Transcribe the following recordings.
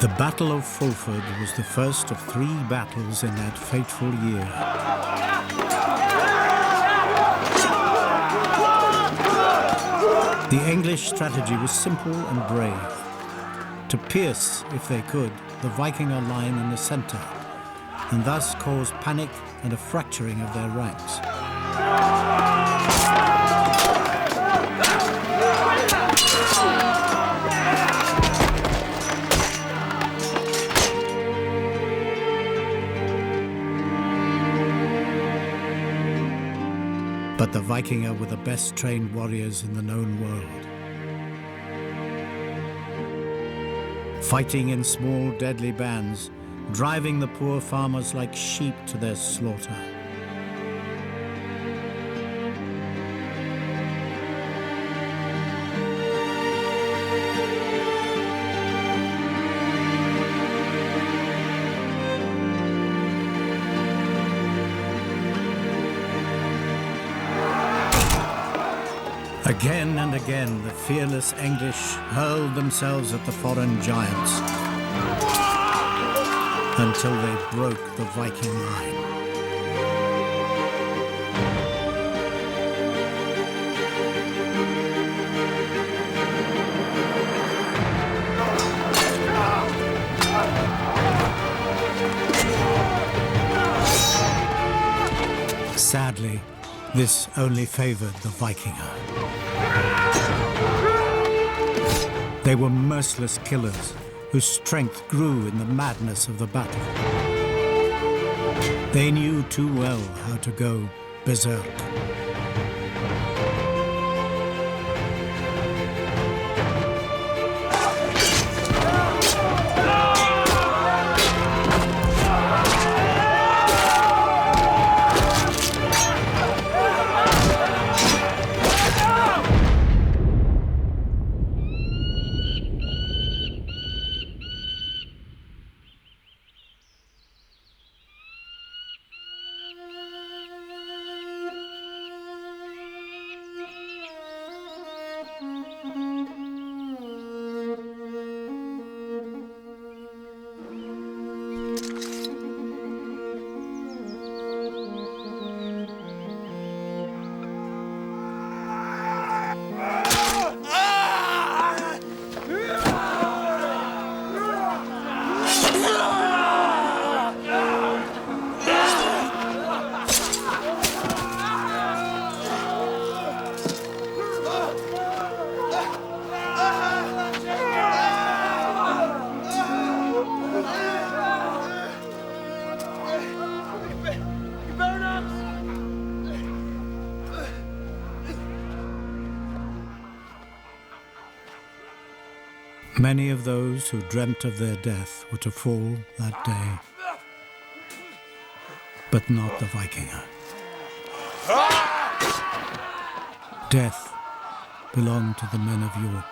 The Battle of Fulford was the first of 3 battles in that fateful year. The English strategy was simple and brave. To pierce, if they could, the Vikinger line in the centre, and thus cause panic and a fracturing of their ranks. But the Vikinger were the best trained warriors in the known world. Fighting in small deadly bands, driving the poor farmers like sheep to their slaughter. Again and again, the fearless English hurled themselves at the foreign giants until they broke the Viking line. Sadly, this only favored the Vikinger. They were merciless killers whose strength grew in the madness of the battle. They knew too well how to go berserk. Many of those who dreamt of their death were to fall that day, but not the Vikinger. Death belonged to the men of York,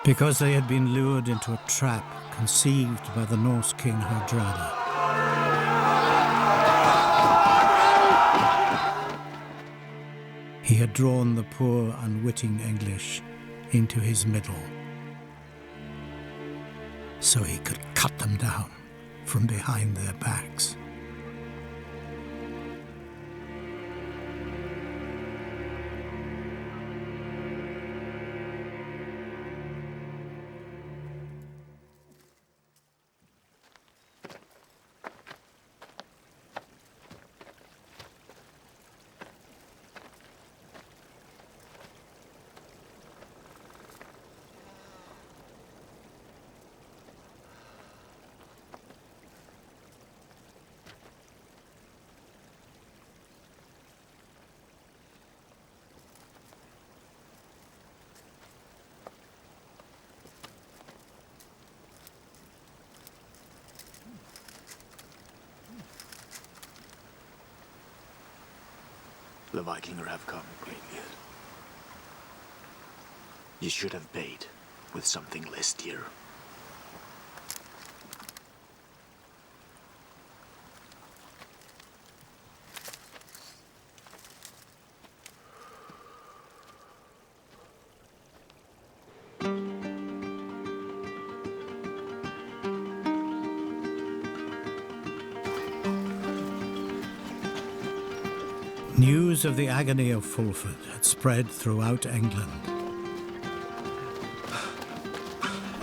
because they had been lured into a trap conceived by the Norse king Hardrada. He had drawn the poor, unwitting English into his middle, so he could cut them down from behind their backs. The Vikinger have come, Greenbeard. You should have paid with something less dear. News of the agony of Fulford had spread throughout England.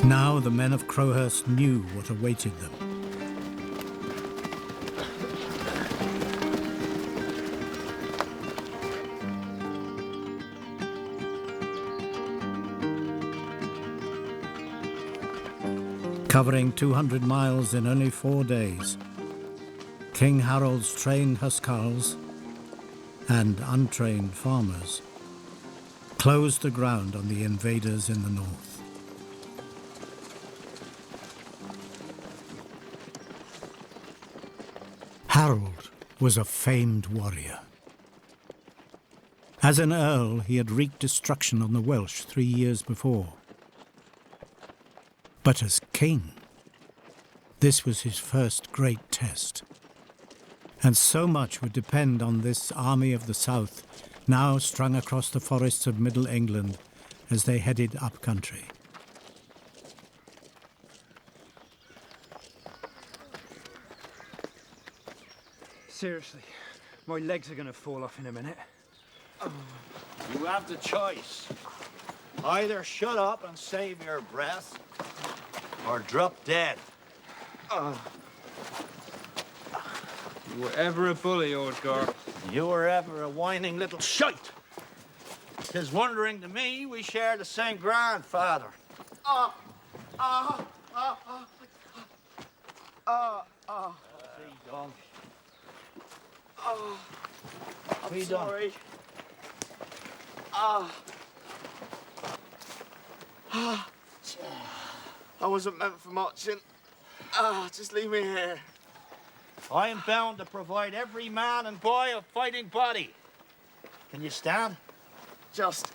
Now the men of Crowhurst knew what awaited them. Covering 200 miles in only 4 days, King Harold's trained huscarls and untrained farmers closed the ground on the invaders in the north. Harold was a famed warrior. As an earl, he had wreaked destruction on the Welsh 3 years before. But as king, this was his first great test. And so much would depend on this army of the south, now strung across the forests of Middle England as they headed up country. Seriously, my legs are going to fall off in a minute. You have the choice. Either shut up and save your breath, or drop dead. You were ever a bully, Ordgar. You were ever a whining little shite. 'Tis wondering to me we share the same grandfather. I'm sorry. I wasn't meant for marching. Just leave me here. I am bound to provide every man and boy a fighting body. Can you stand? Just.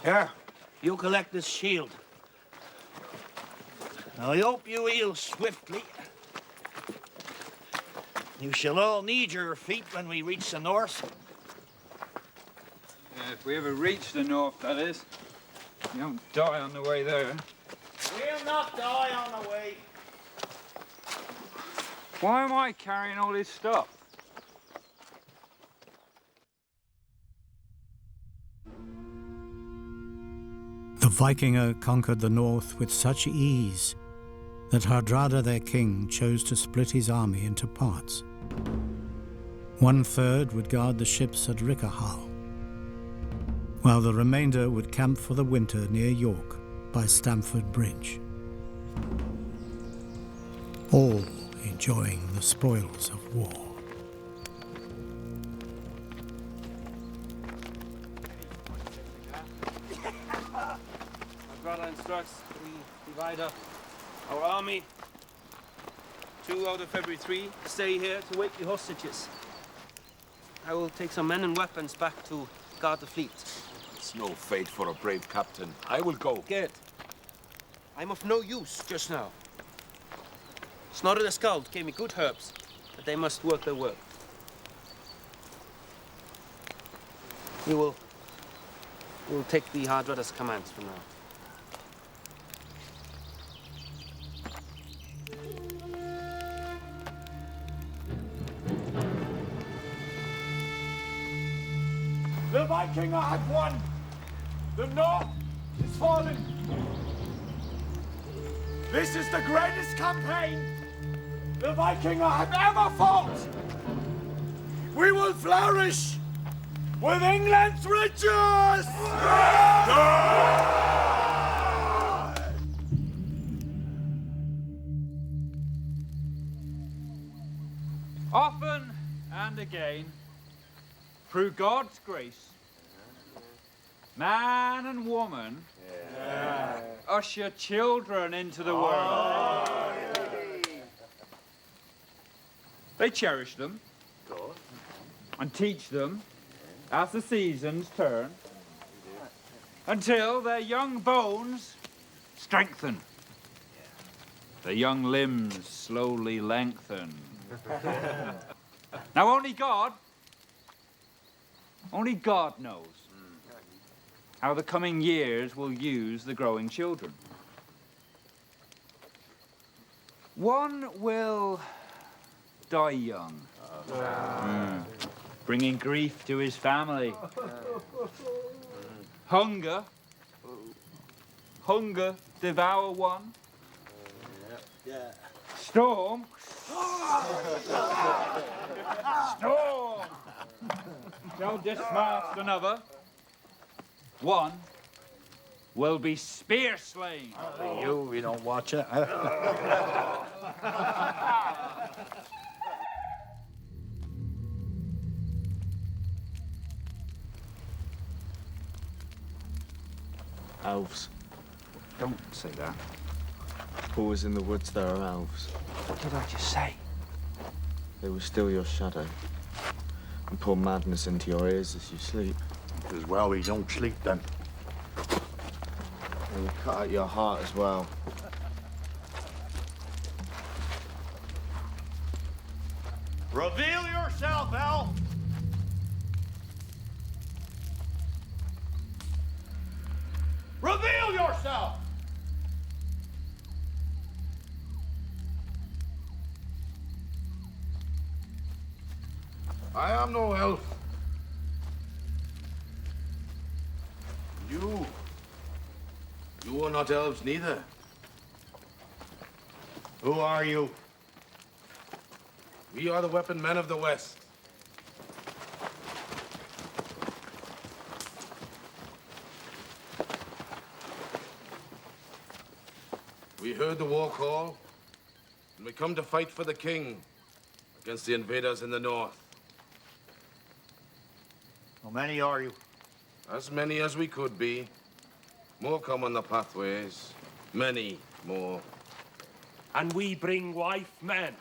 Here, you collect this shield. Now, I hope you heal swiftly. You shall all need your feet when we reach the north. Yeah, if we ever reach the north, that is. You don't die on the way there. We'll not die on the way. Why am I carrying all this stuff? The Vikinger conquered the north with such ease that Hardrada, their king, chose to split his army into parts. 1/3 would guard the ships at Rickerhall, while the remainder would camp for the winter near York by Stamford Bridge, all enjoying the spoils of war. My brother instructs we divide up our army. 2 out of every 3 stay here to wait the hostages. I will take some men and weapons back to guard the fleet. It's no fate for a brave captain. I will go. Good. I'm of no use just now. Snorri the Skald gave me good herbs, but they must work their work. We will take the Hardrada's commands for now. The Vikinger have won! The North is fallen! This is the greatest campaign the Vikinger have ever fought! We will flourish with England's riches! Often and again, through God's grace, man and woman usher children into the world. They cherish them and teach them as the seasons turn until their young bones strengthen, their young limbs slowly lengthen. Now only God knows how the coming years will use the growing children. One will die young, bringing grief to his family. Hunger devour one. Storm shall dismast another. One will be spear slain. We don't watch it. Elves. Don't say that. Always in the woods there are elves. What did I just say? They will steal your shadow and pour madness into your ears as you sleep. As well, we don't sleep then. And will cut out your heart as well. Reveal yourself, elf! Reveal yourself! I am no elf. You are not elves neither. Who are you? We are the weapon men of the West. We heard the war call, and we come to fight for the king against the invaders in the north. How many are you? As many as we could be. More come on the pathways. Many more. And we bring wife men.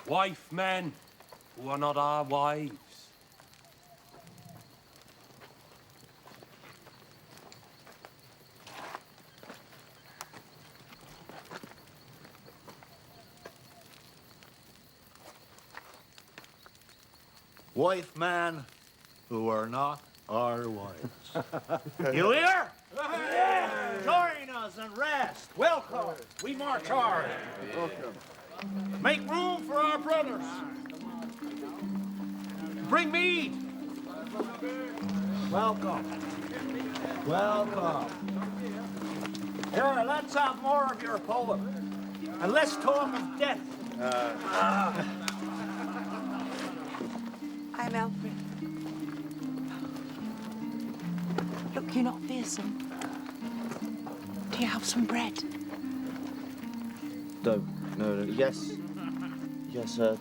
Wife men who are not our wives. Wife man who are not our wives. You hear? Join us and rest. Welcome. We march hard. Welcome. Make room for our brothers. Bring mead. Welcome. Welcome. Here, let's have more of your poem. And let's talk of death. I'm Alfred. Look, you're not fearsome. Do you have some bread? No. Yes. Yes, no.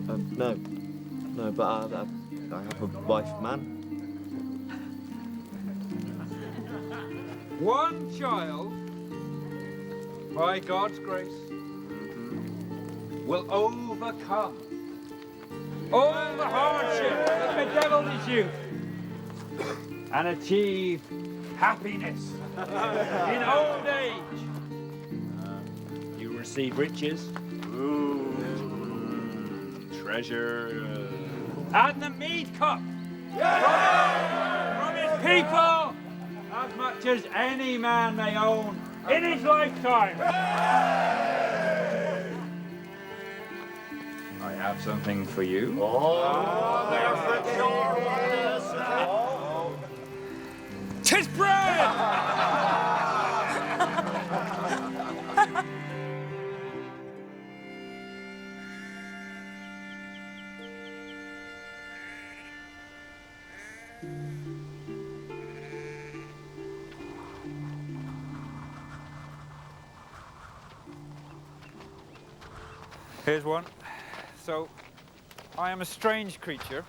No, but I have a wife, man. One child, by God's grace, will overcome all the hardship that bedeviled his youth and achieve happiness in old age. You receive riches, treasure, and the mead cup from his people, as much as any man may own in his lifetime. I have something for you. They're for sure what it is. 'Tis bread! Here's one. So, I am a strange creature,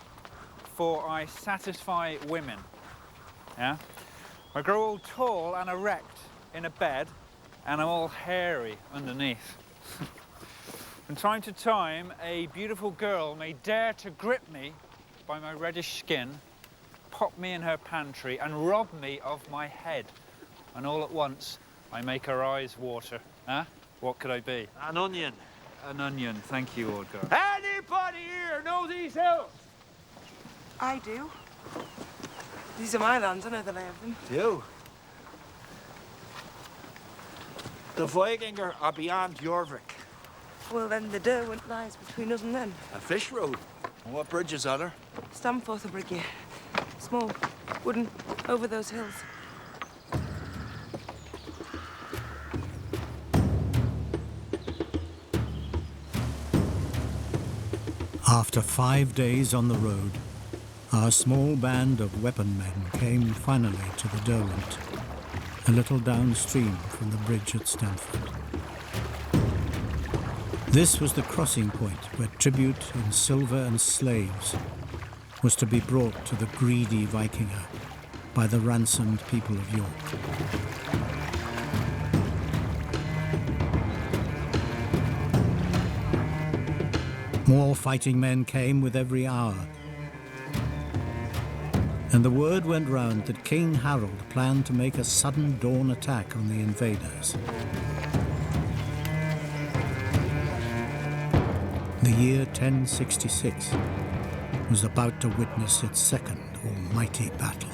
for I satisfy women. Yeah? I grow all tall and erect in a bed, and I'm all hairy underneath. From time to time, a beautiful girl may dare to grip me by my reddish skin, pop me in her pantry, and rob me of my head. And all at once, I make her eyes water. Huh? What could I be? An onion. An onion. Thank you, old girl. Anybody here know these hills? I do. These are my lands. I know the lay of them. You? The Vikings are beyond Jorvik. Well, then the Derwent lies between us and them. A fish road. And what bridges are there? Stamforth will bring you. Small, wooden, over those hills. After 5 days on the road, our small band of weapon men came finally to the Derwent, a little downstream from the bridge at Stamford. This was the crossing point where tribute in silver and slaves was to be brought to the greedy Vikinger by the ransomed people of York. More fighting men came with every hour, and the word went round that King Harold planned to make a sudden dawn attack on the invaders. The year 1066 was about to witness its second almighty battle.